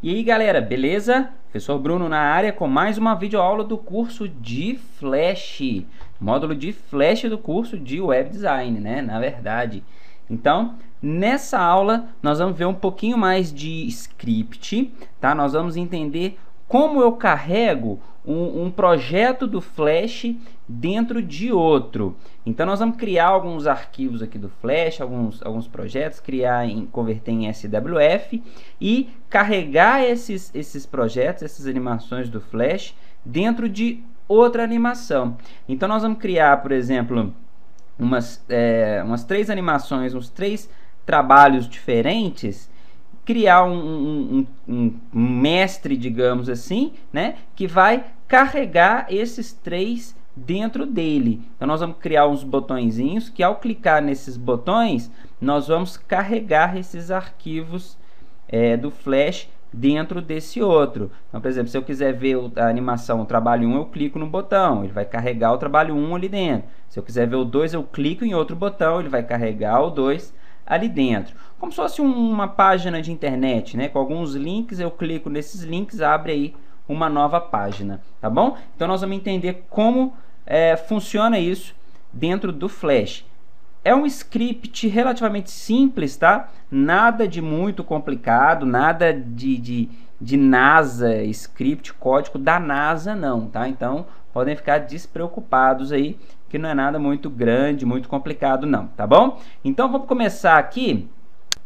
E aí galera, beleza? Professor Bruno na área com mais uma videoaula do curso de Flash, módulo de Flash do curso de Web Design, né? Na verdade. Então, nessa aula nós vamos ver um pouquinho mais de script, tá? Nós vamos entender como eu carrego um projeto do Flash dentro de outro. Então nós vamos criar alguns arquivos aqui do Flash, alguns projetos, converter em SWF e carregar esses projetos, essas animações do Flash dentro de outra animação. Então nós vamos criar, por exemplo, umas 3 animações, uns 3 trabalhos diferentes, criar um mestre, digamos assim, né, que vai carregar esses 3 dentro dele. Então nós vamos criar uns botõezinhos que ao clicar nesses botões nós vamos carregar esses arquivos do Flash dentro desse outro. Então, por exemplo, se eu quiser ver a animação, o trabalho 1, eu clico no botão, ele vai carregar o trabalho 1 ali dentro. Se eu quiser ver o 2, eu clico em outro botão, ele vai carregar o 2 ali dentro. Como se fosse uma página de internet, né? Com alguns links, eu clico nesses links, abre aí uma nova página, tá bom? Então nós vamos entender como funciona isso dentro do Flash. É um script relativamente simples, tá? Nada de muito complicado, nada de NASA, script, código da NASA não, tá? Então podem ficar despreocupados aí, que não é nada muito grande, muito complicado não, tá bom? Então vamos começar aqui.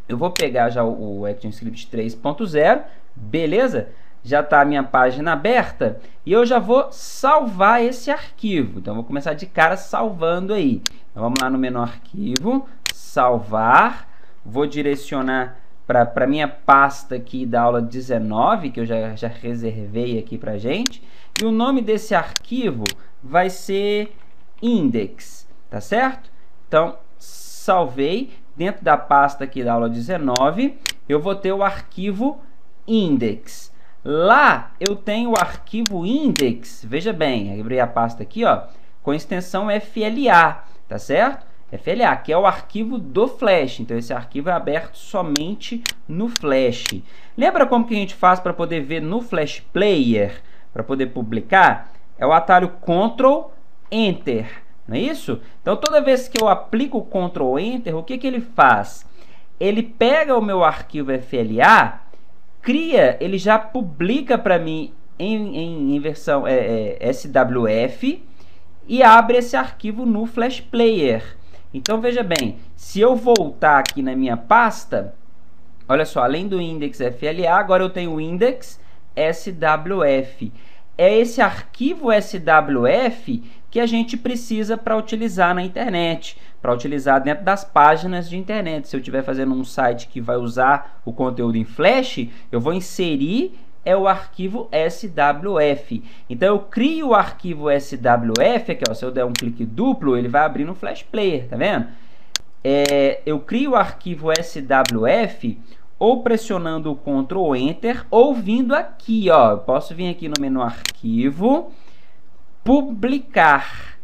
Eu vou pegar já o ActionScript 3.0, beleza? Já está a minha página aberta e eu já vou salvar esse arquivo. Então, vou começar de cara salvando aí. Então, vamos lá no menu Arquivo, Salvar. Vou direcionar para a minha pasta aqui da aula 19, que eu já reservei aqui para gente. E o nome desse arquivo vai ser Index, tá certo? Então, salvei. Dentro da pasta aqui da aula 19, eu vou ter o arquivo Index. Lá eu tenho o arquivo index, veja bem, abri a pasta aqui, ó, com extensão FLA, tá certo? FLA, que é o arquivo do Flash, então esse arquivo é aberto somente no Flash. Lembra como que a gente faz para poder ver no Flash Player, para poder publicar? É o atalho Ctrl Enter, não é isso? Então toda vez que eu aplico o Ctrl Enter, o que ele faz? Ele pega o meu arquivo FLA, ele já publica para mim em versão SWF e abre esse arquivo no Flash Player. Então veja bem, se eu voltar aqui na minha pasta, olha só, além do index FLA, agora eu tenho o index SWF. É esse arquivo SWF que a gente precisa para utilizar na internet, para utilizar dentro das páginas de internet. Se eu estiver fazendo um site que vai usar o conteúdo em Flash, eu vou inserir o arquivo SWF. Então eu crio o arquivo SWF, aqui, ó, se eu der um clique duplo, ele vai abrir no Flash Player, tá vendo? Eu crio o arquivo SWF ou pressionando o Ctrl Enter ou vindo aqui, ó, eu posso vir aqui no menu Arquivo, Publicar,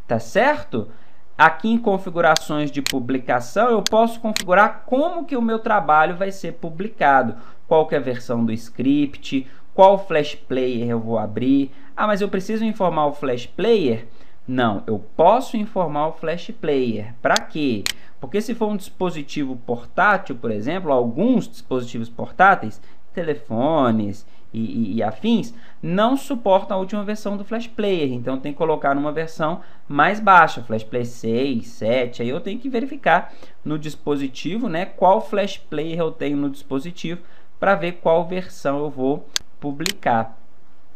tá certo? Aqui em configurações de publicação, eu posso configurar como que o meu trabalho vai ser publicado, qual que é a versão do script, qual Flash Player eu vou abrir. Ah, mas eu preciso informar o Flash Player? Não, eu posso informar o Flash Player. Para quê? Porque se for um dispositivo portátil, por exemplo, alguns dispositivos portáteis, telefones e afins, não suportam a última versão do Flash Player, então tem que colocar numa versão mais baixa, Flash Player 6, 7, aí eu tenho que verificar no dispositivo, né, qual Flash Player eu tenho no dispositivo para ver qual versão eu vou publicar.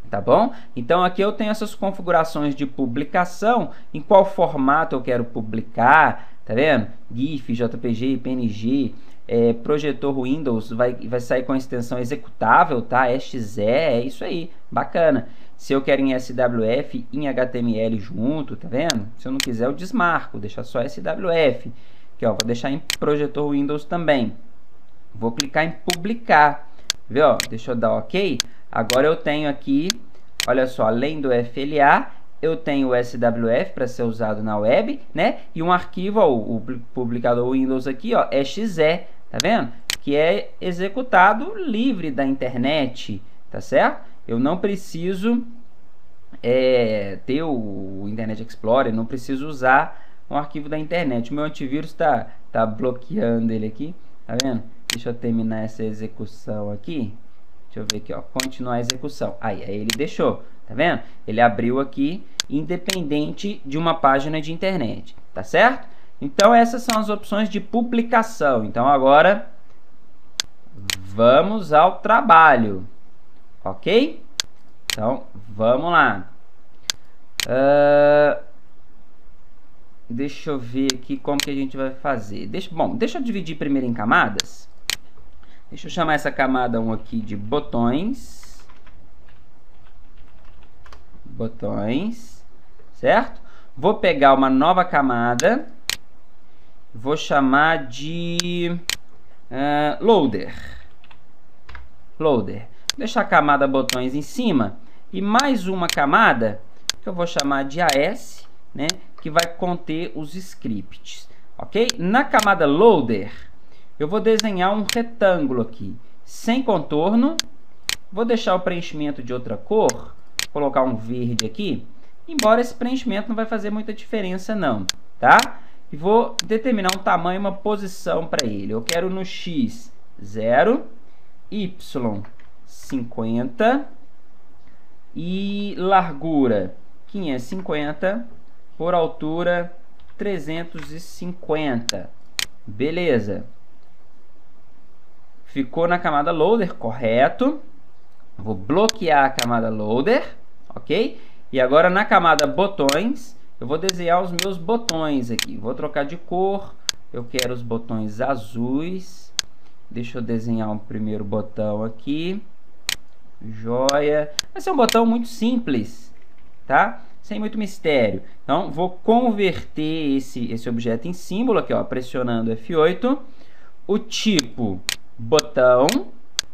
Tá bom? Então aqui eu tenho essas configurações de publicação, em qual formato eu quero publicar, tá vendo? GIF, JPG, PNG, projetor Windows vai sair com a extensão executável, tá? EXE, é isso aí, bacana. Se eu quero em SWF, em HTML junto, tá vendo? Se eu não quiser eu desmarco, deixar só SWF. Aqui, ó, vou deixar em projetor Windows também. Vou clicar em publicar, viu? Deixa eu dar OK. Agora eu tenho aqui, olha só, além do FLA, eu tenho o SWF para ser usado na web, né? E um arquivo, ó, o publicador Windows aqui, ó, EXE, tá vendo? que é executado livre da internet, tá certo? Eu não preciso ter o Internet Explorer, não preciso usar um arquivo da internet. O meu antivírus tá bloqueando ele aqui, tá vendo? Deixa eu terminar essa execução aqui. Deixa eu ver aqui, ó, continuar a execução. Aí ele deixou, tá vendo? Ele abriu aqui, independente de uma página de internet, tá certo? Então essas são as opções de publicação. Então agora vamos ao trabalho, ok? Então vamos lá. Deixa eu ver aqui como que a gente vai fazer. Deixa eu dividir primeiro em camadas. Deixa eu chamar essa camada 1 aqui de botões. Botões, certo? Vou pegar uma nova camada. Vou chamar de loader. Loader. Deixar a camada botões em cima. E mais uma camada que eu vou chamar de AS, né? Que vai conter os scripts, ok? Na camada loader, eu vou desenhar um retângulo aqui, sem contorno. Vou deixar o preenchimento de outra cor, colocar um verde aqui, embora esse preenchimento não vai fazer muita diferença não, tá? E vou determinar um tamanho, uma posição para ele. Eu quero no X 0, Y 50 e largura 550 por altura 350. Beleza. Ficou na camada loader, correto. Vou bloquear a camada loader, ok? E agora na camada botões, eu vou desenhar os meus botões aqui. Vou trocar de cor. Eu quero os botões azuis. Deixa eu desenhar um primeiro botão aqui. Joia. Vai ser um botão muito simples, tá? Sem muito mistério. Então, vou converter esse objeto em símbolo aqui, ó, pressionando F8. O tipo botão,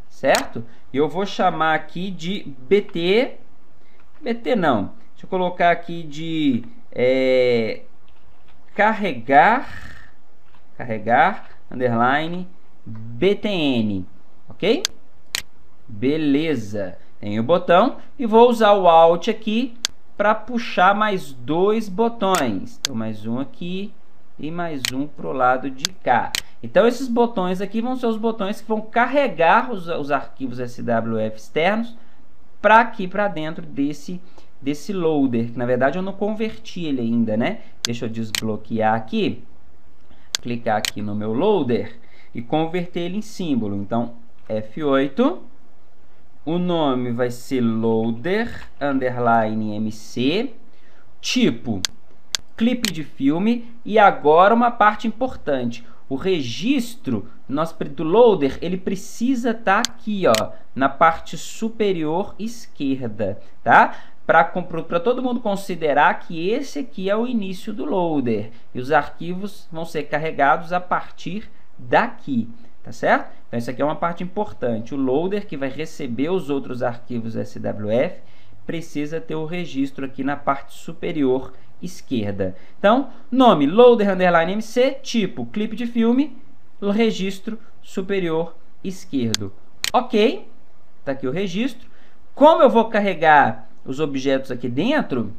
certo? E eu vou chamar aqui de BT. BT não. Deixa eu colocar aqui de carregar, underline, BTN, ok? Beleza. Tem o botão e vou usar o Alt aqui para puxar mais dois botões. Então, mais um aqui e mais um para o lado de cá. Então, esses botões aqui vão ser os botões que vão carregar os arquivos SWF externos para aqui, para dentro desse loader. Que, na verdade, eu não converti ele ainda, né? Deixa eu desbloquear aqui. Clicar aqui no meu loader e converter ele em símbolo. Então, F8. O nome vai ser loader underline MC. Tipo, clipe de filme. E agora uma parte importante. O registro do loader, ele precisa estar aqui, ó, na parte superior esquerda, tá? Para todo mundo considerar que esse aqui é o início do loader. E os arquivos vão ser carregados a partir daqui, tá certo? Então, isso aqui é uma parte importante. O loader, que vai receber os outros arquivos SWF, precisa ter o registro aqui na parte superior esquerda. Então, nome, loader underline MC, tipo, clipe de filme, registro superior esquerdo. Ok, tá aqui o registro. Como eu vou carregar os objetos aqui dentro,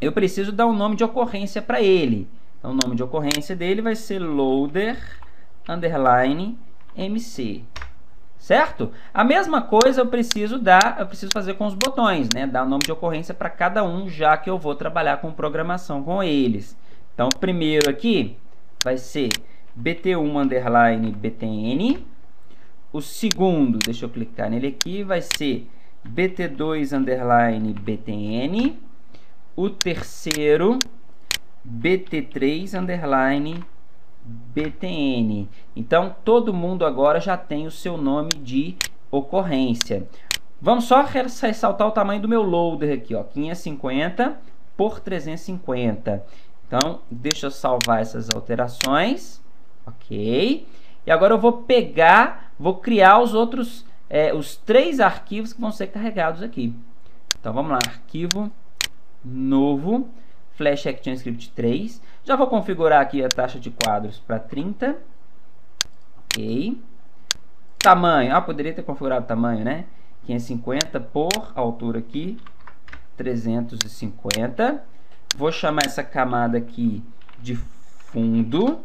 eu preciso dar um nome de ocorrência para ele. Então, o nome de ocorrência dele vai ser loader underline MC. Certo? A mesma coisa eu preciso fazer com os botões, né? Dar o nome de ocorrência para cada um, já que eu vou trabalhar com programação com eles. Então, o primeiro aqui vai ser BT1 underline BTN. O segundo, deixa eu clicar nele aqui, vai ser BT2 underline BTN. O terceiro, BT3 underline BTN. Então, todo mundo agora já tem o seu nome de ocorrência. Vamos só ressaltar o tamanho do meu loader aqui, ó, 550 por 350. Então, deixa eu salvar essas alterações, ok? E agora eu vou criar os outros, os 3 arquivos que vão ser carregados aqui. Então, vamos lá, arquivo novo, Flash ActionScript 3. Já vou configurar aqui a taxa de quadros para 30. Ok. Tamanho, poderia ter configurado o tamanho, né? 550 por altura aqui, 350. Vou chamar essa camada aqui de fundo,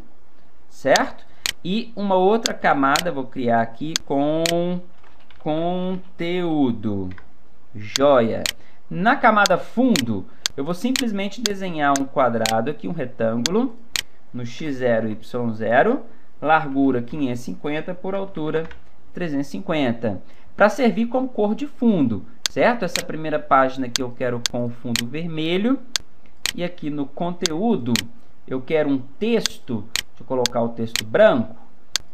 certo? E uma outra camada vou criar aqui com conteúdo. Joia! Na camada fundo, eu vou simplesmente desenhar um quadrado aqui, um retângulo, no x0, y0, largura 550 por altura 350, para servir como cor de fundo, certo? Essa primeira página aqui eu quero com o fundo vermelho, e aqui no conteúdo eu quero um texto, deixa eu colocar o texto branco,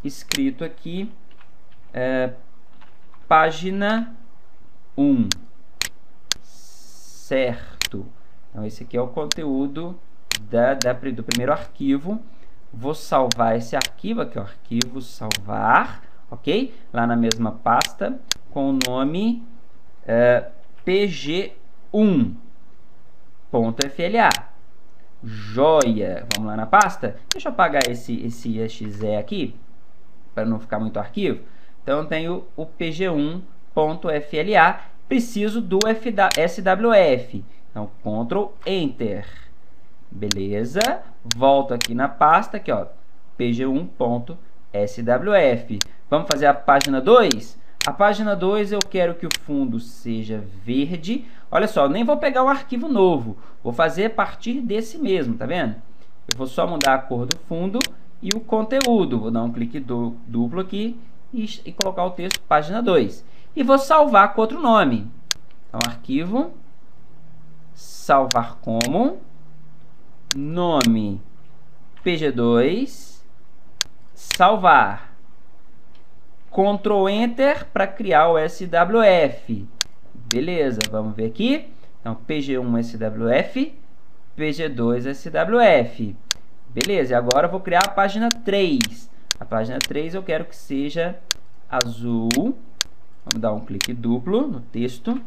escrito aqui, página 1, certo? Então esse aqui é o conteúdo do primeiro arquivo. Vou salvar esse arquivo aqui, ó, arquivo salvar, ok? Lá na mesma pasta, com o nome pg1.fla. Joia! Vamos lá na pasta? Deixa eu apagar esse exe aqui, para não ficar muito arquivo. Então eu tenho o pg1.fla, preciso do swf. Então, Ctrl Enter. Beleza? Volto aqui na pasta, aqui, ó, pg1.swf. Vamos fazer a página 2? A página 2 eu quero que o fundo seja verde. Olha só, eu nem vou pegar um arquivo novo. Vou fazer a partir desse mesmo, tá vendo? Eu vou só mudar a cor do fundo e o conteúdo. Vou dar um clique duplo aqui e colocar o texto página 2. E vou salvar com outro nome. Então, arquivo, salvar como, nome pg2, salvar. Ctrl Enter para criar o swf. Beleza, vamos ver aqui. Então, pg1 swf, pg2 swf. Beleza, e agora eu vou criar a página 3. A página 3 eu quero que seja azul. Vamos dar um clique duplo no texto,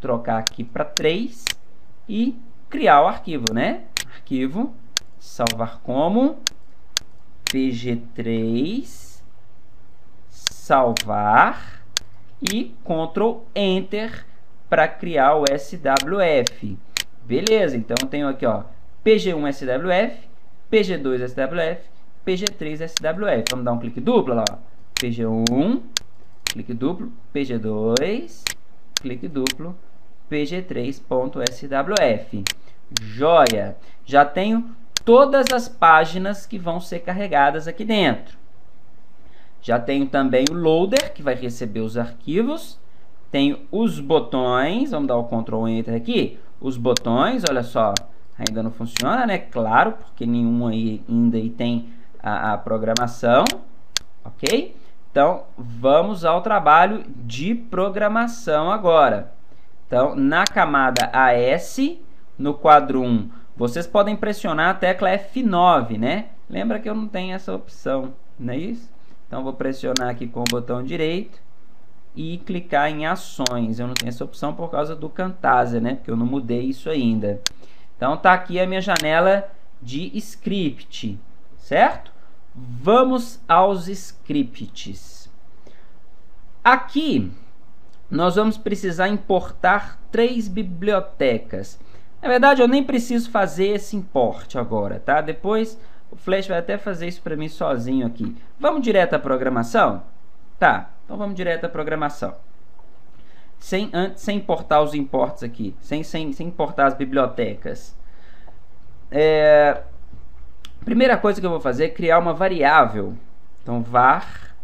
trocar aqui para 3 e criar o arquivo, né? Arquivo, salvar como, pg3, salvar e Ctrl Enter para criar o swf. Beleza, então eu tenho aqui, ó, pg1 swf, pg2 swf, pg3 swf. Vamos dar um clique duplo lá, ó. pg1, clique duplo, pg2, clique duplo, pg3.swf. Joia! Já tenho todas as páginas que vão ser carregadas aqui dentro. Já tenho também o loader, que vai receber os arquivos. Tenho os botões, vamos dar o Ctrl Enter aqui. Os botões, olha só, ainda não funciona, né? Claro, porque nenhum ainda aí tem a programação, ok? Então, vamos ao trabalho de programação agora. Então, na camada AS, no quadro 1, vocês podem pressionar a tecla F9, né? Lembra que eu não tenho essa opção, não é isso? Então, vou pressionar aqui com o botão direito e clicar em ações. Eu não tenho essa opção por causa do Camtasia, né? Porque eu não mudei isso ainda. Então, tá aqui a minha janela de script, certo? Vamos aos scripts. Aqui, nós vamos precisar importar 3 bibliotecas. Na verdade, eu nem preciso fazer esse import agora, tá? Depois, o Flash vai até fazer isso para mim sozinho aqui. Vamos direto à programação? Tá, então vamos direto à programação. Sem importar os imports aqui, sem importar as bibliotecas. Primeira coisa que eu vou fazer é criar uma variável. Então, var,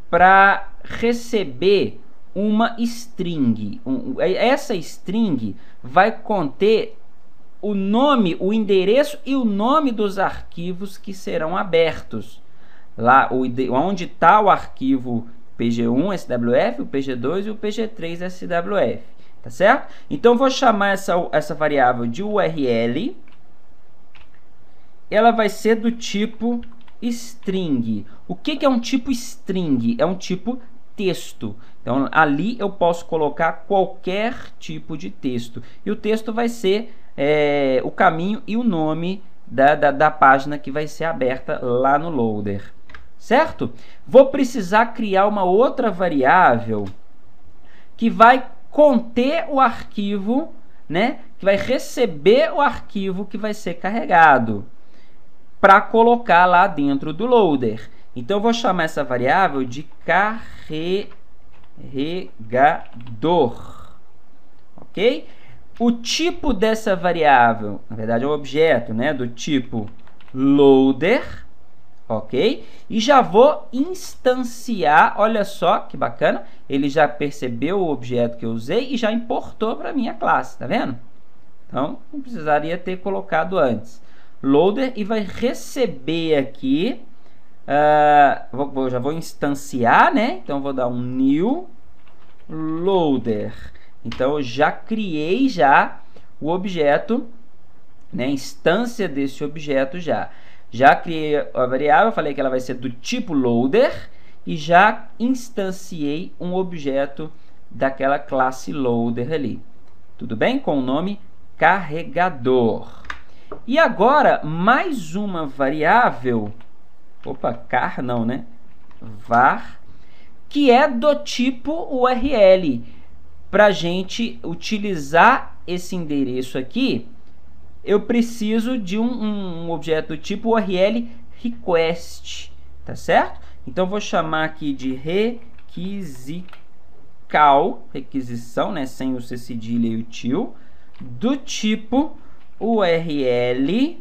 para receber uma string. Essa string vai conter o nome, o endereço e o nome dos arquivos que serão abertos. Lá onde está o arquivo pg1 swf, o pg2 e o pg3 swf. Tá certo? Então, vou chamar essa variável de URL. Ela vai ser do tipo string. O que é um tipo string? É um tipo texto. Então, ali eu posso colocar qualquer tipo de texto. E o texto vai ser o caminho e o nome da página que vai ser aberta lá no loader. certo? Vou precisar criar uma outra variável que vai conter o arquivo, né? Que vai receber o arquivo que vai ser carregado para colocar lá dentro do loader. Então, eu vou chamar essa variável de carregador, ok? O tipo dessa variável, na verdade, é um objeto, né? Do tipo loader, ok? E já vou instanciar, olha só que bacana, ele já percebeu o objeto que eu usei e já importou para a minha classe, tá vendo? Então, não precisaria ter colocado antes. Loader, e vai receber aqui, já vou instanciar, né? Então, vou dar um new loader. Então, eu já criei o objeto, né? Instância desse objeto já. Já criei a variável, falei que ela vai ser do tipo loader e já instanciei um objeto daquela classe loader ali. Tudo bem? Com o nome carregador. E agora, mais uma variável, car não, né? Var, que é do tipo URL. Para a gente utilizar esse endereço aqui, eu preciso de um objeto do tipo URL request, tá certo? Então, vou chamar aqui de requisição, né, sem o C cedilha e o tio, do tipo URL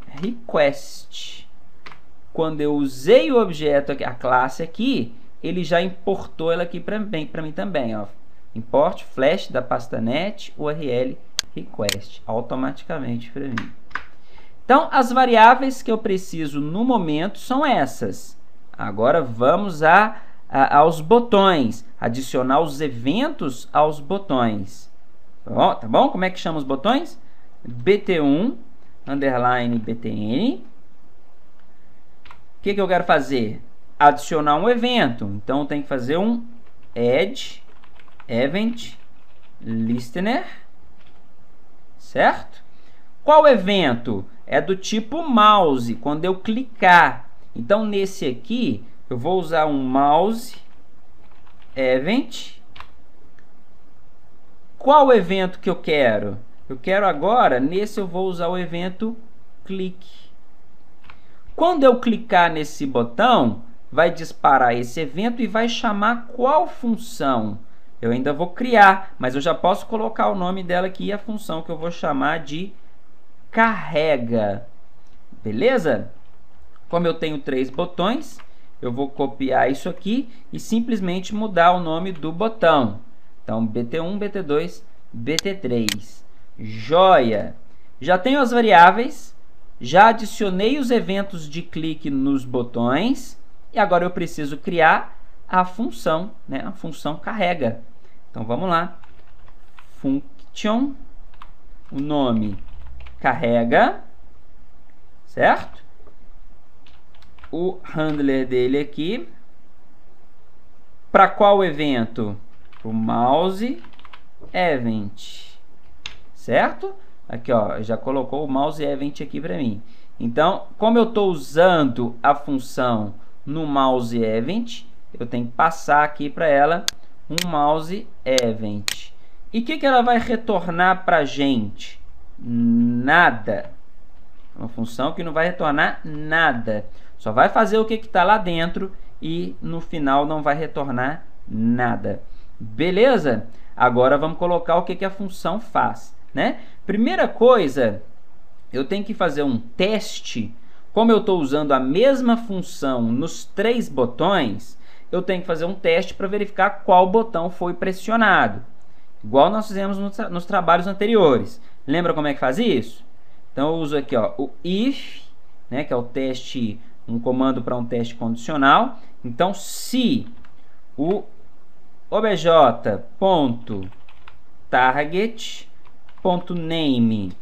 request. Quando eu usei o objeto, a classe aqui, ele já importou ela aqui para mim também, ó. Import flash da pasta net URL request automaticamente para mim. Então, as variáveis que eu preciso no momento são essas. Agora vamos aos botões, adicionar os eventos aos botões. Tá bom? Como é que chama os botões? BT1 underline BTN. O que eu quero fazer? Adicionar um evento. Então, tem que fazer um add event listener, certo? Qual evento? É do tipo mouse, quando eu clicar. Então, nesse aqui, eu vou usar um mouse event. Qual evento que eu quero? Eu quero agora, nesse eu vou usar o evento clique. Quando eu clicar nesse botão, vai disparar esse evento e vai chamar qual função? Eu ainda vou criar, mas eu já posso colocar o nome dela aqui e a função que eu vou chamar de carrega. Beleza? Como eu tenho 3 botões, eu vou copiar isso aqui e simplesmente mudar o nome do botão. Então, BT1, BT2, BT3. Joia! Já tenho as variáveis, já adicionei os eventos de clique nos botões e agora eu preciso criar a função, né? A função carrega. Então, vamos lá. Function, o nome carrega, certo? O handler dele aqui. Para qual evento? O mouse event, certo? Aqui, ó, já colocou o mouse event aqui para mim. Então, como eu estou usando a função no mouse event, eu tenho que passar aqui para ela um mouse event. E o que ela vai retornar para a gente? Nada. Uma função que não vai retornar nada. Só vai fazer o que está lá dentro e no final não vai retornar nada. Beleza? Agora vamos colocar o que a função faz, né? Primeira coisa, eu tenho que fazer um teste. Como eu estou usando a mesma função nos 3 botões, eu tenho que fazer um teste para verificar qual botão foi pressionado. Igual nós fizemos nos trabalhos anteriores. Lembra como é que faz isso? Então, eu uso aqui, ó, o if, né, que é o teste, um comando para um teste condicional. Então, se o obj.target.name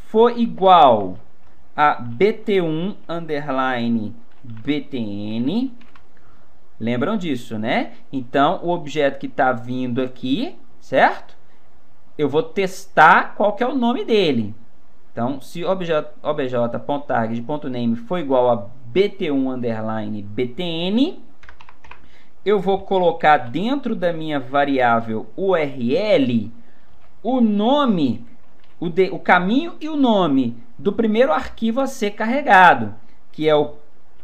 for igual a bt1 underline btn, lembram disso, né? Então, o objeto que está vindo aqui, certo? Eu vou testar qual que é o nome dele. Então, se obj.target.name for igual a bt1_btn. Eu vou colocar dentro da minha variável URL o nome, o caminho e o nome do primeiro arquivo a ser carregado, que é o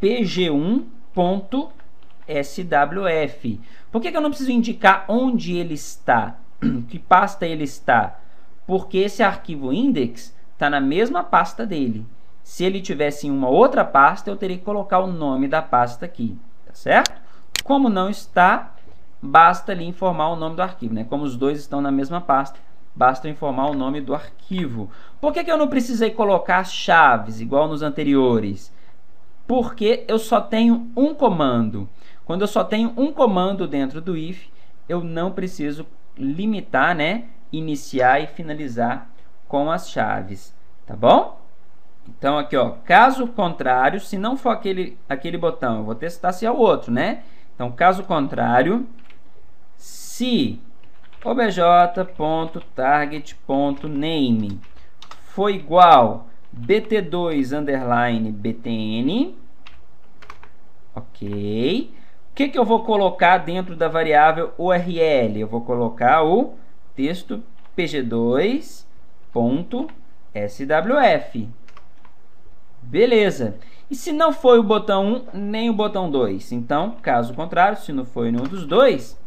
pg1.swf. Por que eu não preciso indicar onde ele está? Que pasta ele está? Porque esse arquivo index está na mesma pasta dele. Se ele tivesse em uma outra pasta, eu teria que colocar o nome da pasta aqui, tá certo? Como não está, basta ali informar o nome do arquivo, né? Como os dois estão na mesma pasta, basta informar o nome do arquivo. Por que eu não precisei colocar as chaves, igual nos anteriores? Porque eu só tenho um comando. Quando eu só tenho um comando dentro do if, eu não preciso limitar, né? Iniciar e finalizar com as chaves, tá bom? Então aqui, ó, caso contrário, se não for aquele botão, eu vou testar se é o outro, né? Então, caso contrário, se obj.target.name for igual bt2_btn, ok. O que eu vou colocar dentro da variável URL? Eu vou colocar o texto pg2.swf. Beleza. E se não foi o botão 1, nem o botão 2? Então, caso contrário, se não foi nenhum dos dois,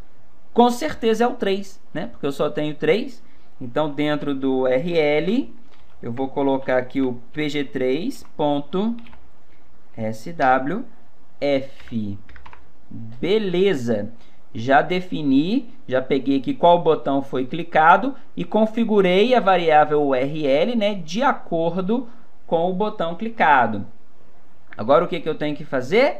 com certeza é o 3, né? Porque eu só tenho 3. Então, dentro do URL, eu vou colocar aqui o pg3.swf. Beleza. Já defini, já peguei aqui qual botão foi clicado e configurei a variável URL, né, de acordo com o botão clicado. Agora, o que eu tenho que fazer?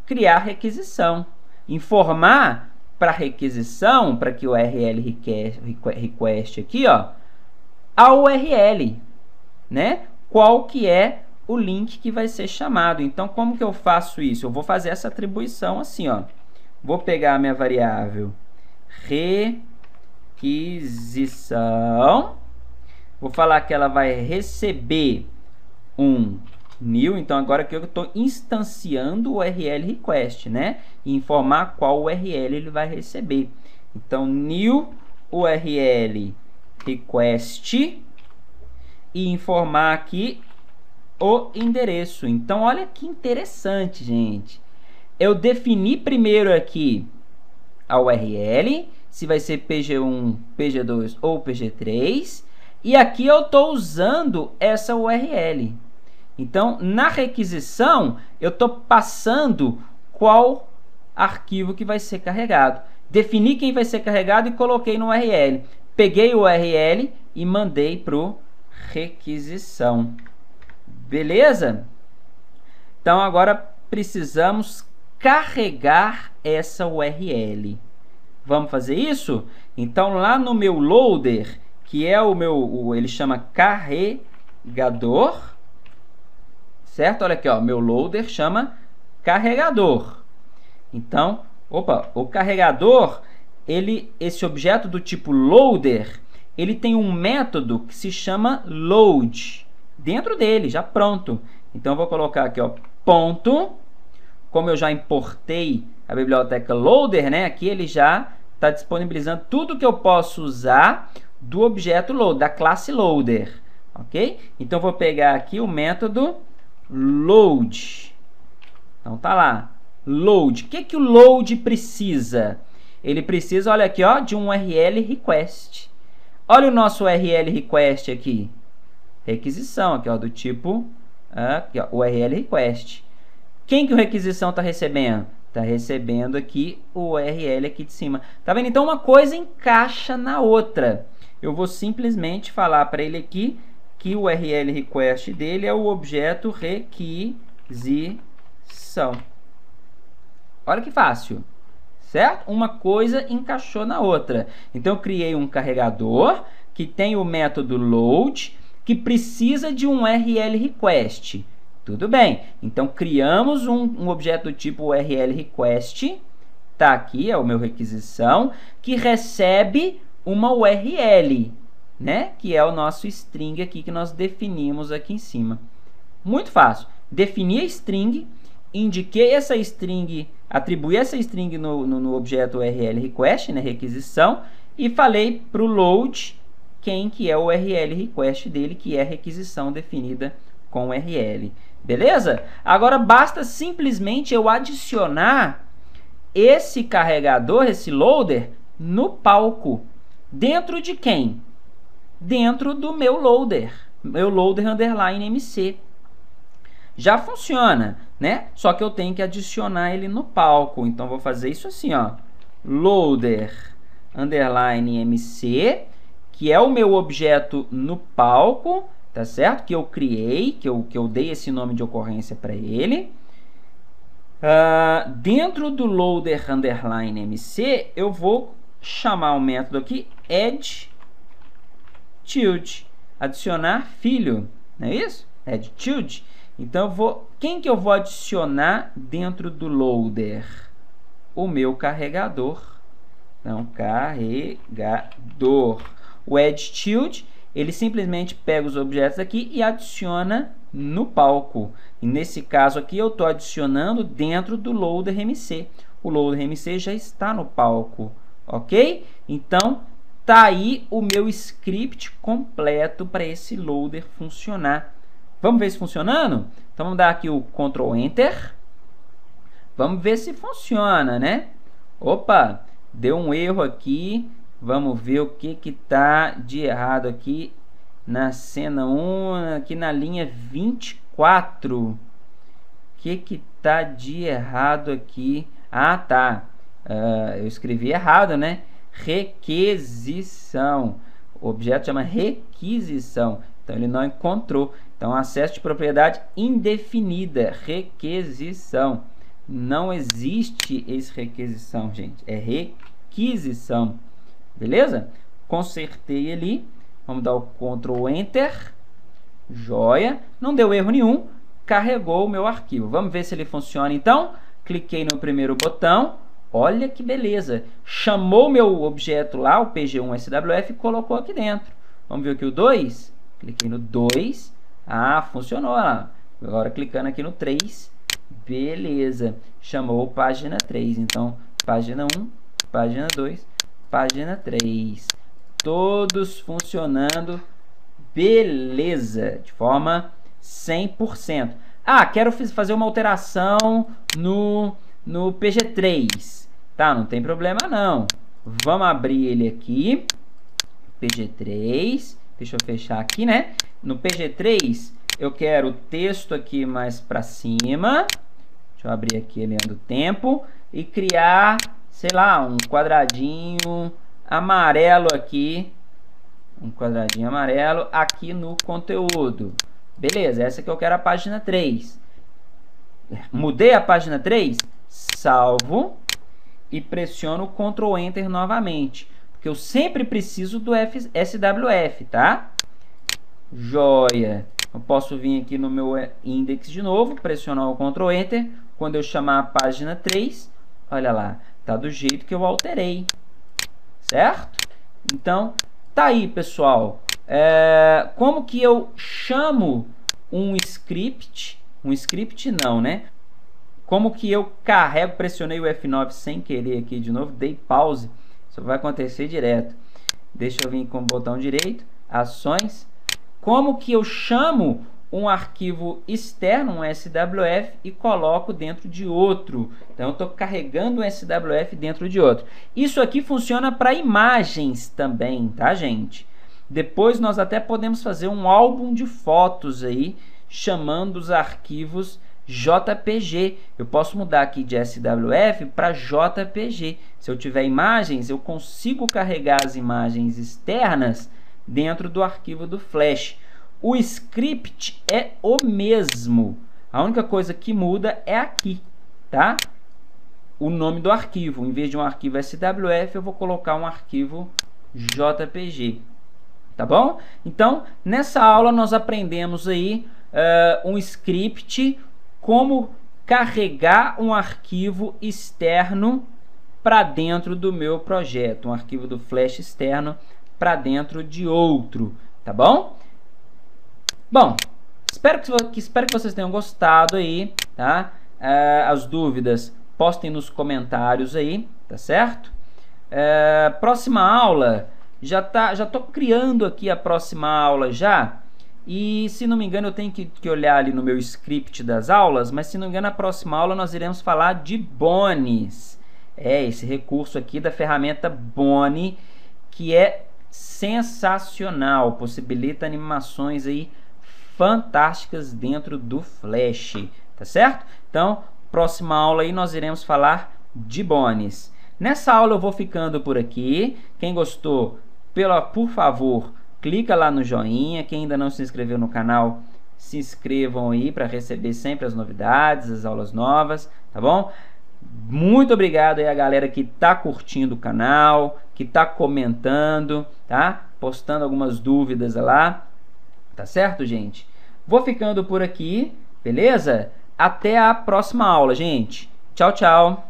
Criar requisição. Informar para a requisição, para que o URL request aqui, ó, a URL, né? Qual que é o link que vai ser chamado. Então, como que eu faço isso? Eu vou fazer essa atribuição assim, ó. Vou pegar a minha variável requisição. Vou falar que ela vai receber um new. Então, agora que eu estou instanciando o URL request, né? E informar qual URL ele vai receber. Então, new URL request e informar aqui o endereço. Então, olha que interessante, gente. Eu defini primeiro aqui a URL, se vai ser PG1, PG2 ou PG3. E aqui eu estou usando essa URL. Então, na requisição, eu estou passando qual arquivo que vai ser carregado. Defini quem vai ser carregado e coloquei no URL. Peguei o URL e mandei para o requisição. Beleza? Então, agora precisamos carregar essa URL. Vamos fazer isso? Então, lá no meu loader, que é ele chama carregador, certo? Olha aqui, ó, meu loader chama carregador. Então, o carregador, esse objeto do tipo loader, ele tem um método que se chama load dentro dele, já pronto. Então, eu vou colocar aqui, ó, ponto. Como eu já importei a biblioteca loader, né? Aqui ele já está disponibilizando tudo que eu posso usar do objeto load, da classe loader, ok? Então, vou pegar aqui o método load. Então, tá lá, load. O que o load precisa? Ele precisa, olha aqui, ó, de um URL request. Olha o nosso URL request aqui. Requisição, aqui, ó, do tipo aqui, ó, URL request. Quem que o requisição está recebendo? Está recebendo aqui o URL aqui de cima. Tá vendo? Então, uma coisa encaixa na outra. Eu vou simplesmente falar para ele aqui que o URL request dele é o objeto requisição. Olha que fácil, certo? Uma coisa encaixou na outra. Então, eu criei um carregador que tem o método load, que precisa de um URL request. Tudo bem. Então, criamos um objeto do tipo URL request. Tá aqui, é o meu requisição, que recebe uma URL, né? Que é o nosso string aqui que nós definimos aqui em cima. Muito fácil. defini a string, indiquei essa string, atribuí essa string no objeto URL request, né, requisição, e falei para o load quem que é o URL request dele, que é a requisição definida com URL. Beleza? Agora basta simplesmente eu adicionar esse carregador, esse loader, no palco. Dentro de quem? Dentro do meu loader underline MC. Já funciona, né? Só que eu tenho que adicionar ele no palco. Então vou fazer isso assim, ó. Loader underline MC, que é o meu objeto no palco, tá certo? Que eu criei, que eu dei esse nome de ocorrência para ele. Dentro do loader underline MC, eu vou chamar o método aqui add child, adicionar filho, não é isso? Add child. Então quem que eu vou adicionar dentro do loader? O meu carregador. Então, carregador. O add child, ele simplesmente pega os objetos aqui e adiciona no palco. E nesse caso aqui eu estou adicionando dentro do loader MC. O loader MC já está no palco, ok? Então tá aí o meu script completo para esse loader funcionar. Vamos ver se funcionando? Então vamos dar aqui o Ctrl Enter. Vamos ver se funciona, né? Opa, deu um erro aqui. Vamos ver o que que tá de errado aqui na cena 1, aqui na linha 24. O que que tá de errado aqui? Ah, tá. Eu escrevi errado, né? Requisição. O objeto chama requisição. Então ele não encontrou. Então acesso de propriedade indefinida. Requisição. Não existe esse requisição, gente. É requisição. Beleza? Consertei ali. Vamos dar o Ctrl Enter. Joia. Não deu erro nenhum. Carregou o meu arquivo. Vamos ver se ele funciona então. Cliquei no primeiro botão. Olha que beleza. Chamou meu objeto lá, o PG1SWF, e colocou aqui dentro. Vamos ver aqui o 2. Cliquei no 2. Ah, funcionou lá. Agora clicando aqui no 3. Beleza. Chamou página 3. Então, página 1, página 2, página 3. Todos funcionando. Beleza. De forma 100%. Ah, quero fazer uma alteração no PG3. Tá, não tem problema não. Vamos abrir ele aqui. PG3. Deixa eu fechar aqui, né? No PG3, eu quero o texto aqui mais para cima. Deixa eu abrir aqui lendo tempo. E criar, sei lá, um quadradinho amarelo aqui. Um quadradinho amarelo aqui no conteúdo. Beleza, essa que eu quero a página 3. Mudei a página 3, salvo e pressiono o Ctrl Enter novamente. Porque eu sempre preciso do SWF, tá? Joia. Eu posso vir aqui no meu index de novo, pressionar o Ctrl Enter. Quando eu chamar a página 3, olha lá, tá do jeito que eu alterei. Certo? Então, tá aí, pessoal. Como que eu chamo um script? Um script não, né? Como que eu carrego, pressionei o F9 sem querer aqui de novo, dei pause. Isso vai acontecer direto. Deixa eu vir com o botão direito, ações. Como que eu chamo um arquivo externo, um SWF, e coloco dentro de outro? Então eu estou carregando um SWF dentro de outro. Isso aqui funciona para imagens também, tá, gente? Depois nós até podemos fazer um álbum de fotos aí, chamando os arquivos JPG. Eu posso mudar aqui de SWF para JPG. Se eu tiver imagens, eu consigo carregar as imagens externas dentro do arquivo do Flash. O script é o mesmo. A única coisa que muda é aqui, tá? O nome do arquivo. Em vez de um arquivo SWF, eu vou colocar um arquivo JPG. Tá bom? Então, nessa aula nós aprendemos aí um script, como carregar um arquivo externo para dentro do meu projeto, um arquivo do Flash externo para dentro de outro, tá bom? Bom, Espero que vocês tenham gostado aí, tá? As dúvidas, postem nos comentários aí, tá certo? Próxima aula, já tô criando aqui a próxima aula já. E se não me engano eu tenho que olhar ali no meu script das aulas, mas se não me engano na próxima aula nós iremos falar de Bones. Esse recurso aqui da ferramenta Bone, que é sensacional, possibilita animações aí fantásticas dentro do Flash, tá certo? Então, próxima aula aí nós iremos falar de Bones. Nessa aula eu vou ficando por aqui. Quem gostou, por favor, clica lá no joinha. Quem ainda não se inscreveu no canal, se inscrevam aí para receber sempre as novidades, as aulas novas, tá bom? Muito obrigado aí a galera que tá curtindo o canal, que tá comentando, tá? Postando algumas dúvidas lá, tá certo, gente? Vou ficando por aqui, beleza? Até a próxima aula, gente. Tchau, tchau.